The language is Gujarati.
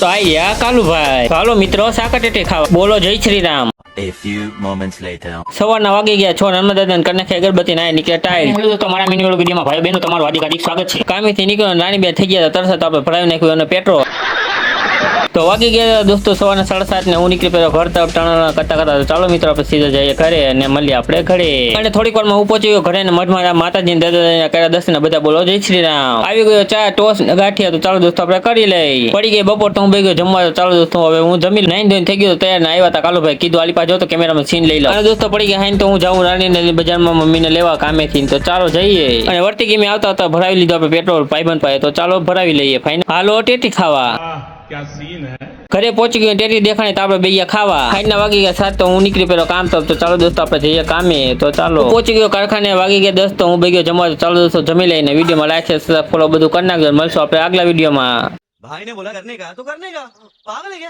તો આયા કાલુભાઈ, હાલો મિત્રો સાકટેટી ખાવા, બોલો જય Shri Ram. A few moments later. સવારના વાગી ગયા છો, નર્મદાદાન કનેખે અગરબત્તી ના નીકળ્યા ટાઈલ. તો મારા મિની વિડીયોમાં ભાઈ બહેનો તમારું હાર્દિક સ્વાગત છે. કામેથી નીકળ્યો નાની બે થઈ ગયા તરત આપણે ભરાવી નાખ્યું અને પેટ્રોલ. તો વાગી ગયા દોસ્તો સવારના 7:30 ને હું નીકળી પેલો ઘર તરફ ટાણા કરતા ચાલો મિત્રો આપણે સીધા જઈએ ઘરે અને મળીએ આપણે ઘરે. અને થોડીક વારમાં હું પહોંચી ગયો ઘરે ને મઠમાં માતાજી દાદા કર્યા દર્શન બધા બોલો જય શ્રી રામ. આવી ગયો ચા ટોસ ગાંઠિયા, તો ચાલો દોસ્તો આપણે કરી લઈ. પડી ગઈ બપોર તો હું બે ગયો જમવા, તો ચાલો દોસ્તો હવે હું જમી નાઈન ધોઈને થઈ ગયો તૈયાર ને આવ્યા હતા કાલુભાઈ કીધું આલી પાસે જો તો કેમેરામાં સીન લઈ લો. અને દોસ્તો પડી ગયા હાઈને તો હું જાઉં રાણીને બજારમાં મમ્મીને લેવા કામેથી, તો ચાલો જઈએ. અને વર્તી ગેમે આવતા હતા ભરાવી લીધો આપણે પેટ્રોલ ભાઈબંધ પાસે, તો ચાલો ભરાવી લઈએ ફાઈન. હાલો ટેટી ખાવા. क्या सीन है। ઘરે પહોંચી ગયો ટેટી દેખાણી તો આપણે બે ખાવા. ખાઈને વાગી ગયા 7 તો હું નીકળી પેલો કામ તરફ, તો ચાલો દોસ્તો આપણે જઈએ કામે. તો ચાલો પહોંચી ગયો કારખાને, વાગી ગયા 10 તો હું બે ગયો જમવા, તો ચાલો દોસ્તો જમી લઈને વિડીયોમાં લાઈક સબસ્ક્રાઇબ ફોલો બધું કરી નાખજો. મળશું આપણે આગલા વિડીયોમાં. भाई ने बोला करने का तो करने का, पागल है क्या?